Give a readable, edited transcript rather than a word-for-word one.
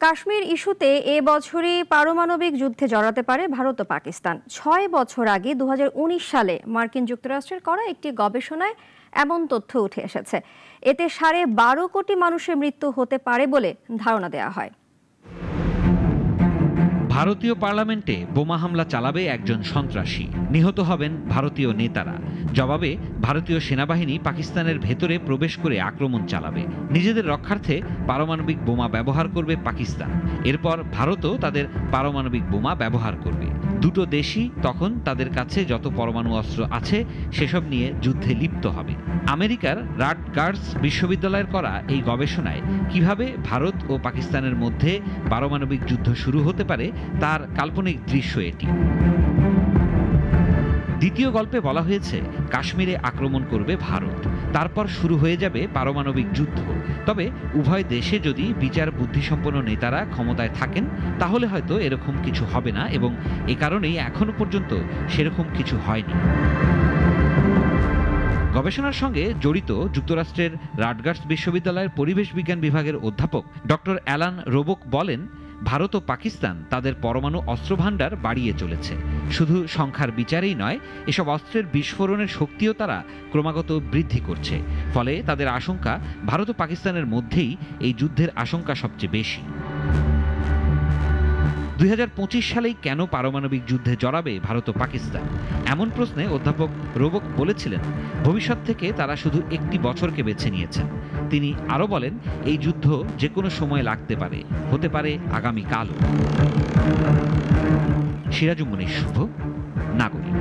কাশ্মীর ইস্যুতে এ বছরই পারমাণবিক যুদ্ধে জড়াতে পারে ভারত ও পাকিস্তান। ৬ বছর আগে ২০১৯ সালে মার্কিন যুক্তরাষ্ট্রের করা একটি গবেষণায় এমন তথ্য উঠে এসেছে। এতে ১২.৫ কোটি মানুষের মৃত্যু হতে পারে বলে ধারণা দেওয়া হয়। ভারতীয় পার্লামেন্টে বোমা হামলা চালাবে একজন সন্ত্রাসী, নিহত হবেন ভারতীয় নেতারা। জবাবে ভারতীয় সেনাবাহিনী পাকিস্তানের ভেতরে প্রবেশ করে আক্রমণ চালাবে। নিজেদের রক্ষার্থে পারমাণবিক বোমা ব্যবহার করবে পাকিস্তান। এরপর ভারতও তাদের পারমাণবিক বোমা ব্যবহার করবে। দুটো দেশই তখন তাদের কাছে যত পরমাণু অস্ত্র আছে সেসব নিয়ে যুদ্ধে লিপ্ত হবে। আমেরিকার রাটগার্স বিশ্ববিদ্যালয়ের করা এই গবেষণায় কিভাবে ভারত ও পাকিস্তানের মধ্যে পারমাণবিক যুদ্ধ শুরু হতে পারে তার কাল্পনিক দৃশ্য এটি। দ্বিতীয় গল্পে বলা হয়েছে কাশ্মীরে আক্রমণ করবে ভারত, তারপর শুরু হয়ে যাবে পারমাণবিক যুদ্ধ। তবে উভয় দেশে যদি বিচার বুদ্ধিসম্পন্ন নেতারা ক্ষমতায় থাকেন তাহলে হয়তো এরকম কিছু হবে না, এবং এ কারণেই এখনো পর্যন্ত সেরকম কিছু হয়নি। গবেষণার সঙ্গে জড়িত যুক্তরাষ্ট্রের রাটগার্স বিশ্ববিদ্যালয়ের পরিবেশ বিজ্ঞান বিভাগের অধ্যাপক ডক্টর অ্যালান রোবক বলেন, ভারত ও পাকিস্তান তাদের পরমাণু অস্ত্রভাণ্ডার বাড়িয়ে চলেছে। শুধু সংখ্যার বিচারেই নয়, এসব অস্ত্রের বিস্ফোরণের শক্তিও তারা ক্রমাগত বৃদ্ধি করছে। ফলে তাদের আশঙ্কা ভারত ও পাকিস্তানের মধ্যেই এই যুদ্ধের আশঙ্কা সবচেয়ে বেশি। ২০২৫ সালেই কেন পারমাণবিক যুদ্ধে জড়াবে ভারত ও পাকিস্তান? এমন প্রশ্নে অধ্যাপক রোবক বলেছিলেন, ভবিষ্যৎ থেকে তারা শুধু একটি বছরকে বেছে নিয়েছেন। তিনি আরও বলেন, এই যুদ্ধ যে কোনো সময় লাগতে পারে, হতে পারে আগামীকালও। সিরাজুম মুনির শুভ, নাগরিক।